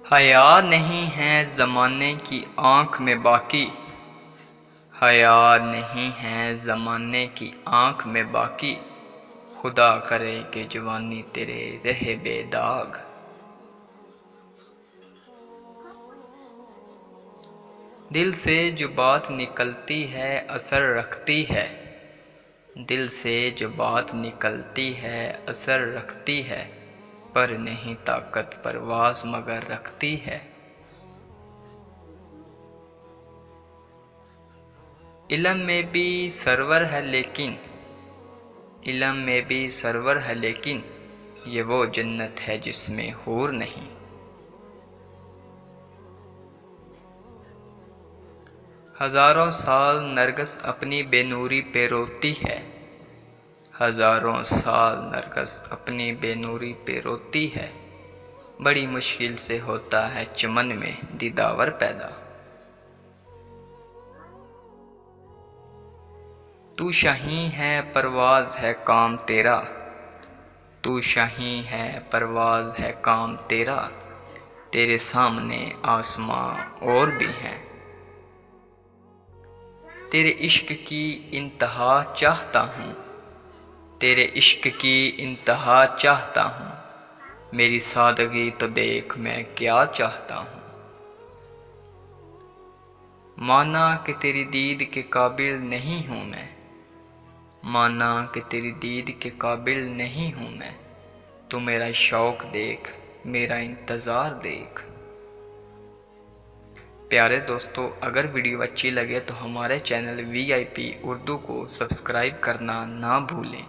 हया नहीं है ज़माने की आँख में बाकी, हया नहीं है ज़माने की आँख में बाकी, खुदा करे कि जवानी तेरे रहे बेदाग। दिल से जो बात निकलती है असर रखती है, दिल से जो बात निकलती है असर रखती है, पर नहीं ताकत परवाज़ मगर रखती है। इल्म में भी सरवर है लेकिन, इल्म में भी सरवर है लेकिन, ये वो जन्नत है जिसमें हूर नहीं। हज़ारों साल नरगिस अपनी बेनूरी पे रोती है, हज़ारों साल नरगिस अपनी बेनूरी पे रोती है, बड़ी मुश्किल से होता है चमन में दीदावर पैदा। तू शाहीं है परवाज़ है काम तेरा, तू शाहीं है परवाज़ है काम तेरा, तेरे सामने आसमां और भी हैं। तेरे इश्क की इंतहा चाहता हूँ, तेरे इश्क की इंतहा चाहता हूँ, मेरी सादगी तो देख मैं क्या चाहता हूँ। माना कि तेरी दीद के काबिल नहीं हूँ मैं, माना कि तेरी दीद के काबिल नहीं हूँ मैं, तू मेरा शौक़ देख मेरा इंतज़ार देख। प्यारे दोस्तों, अगर वीडियो अच्छी लगे तो हमारे चैनल VIP उर्दू को सब्सक्राइब करना ना भूलें।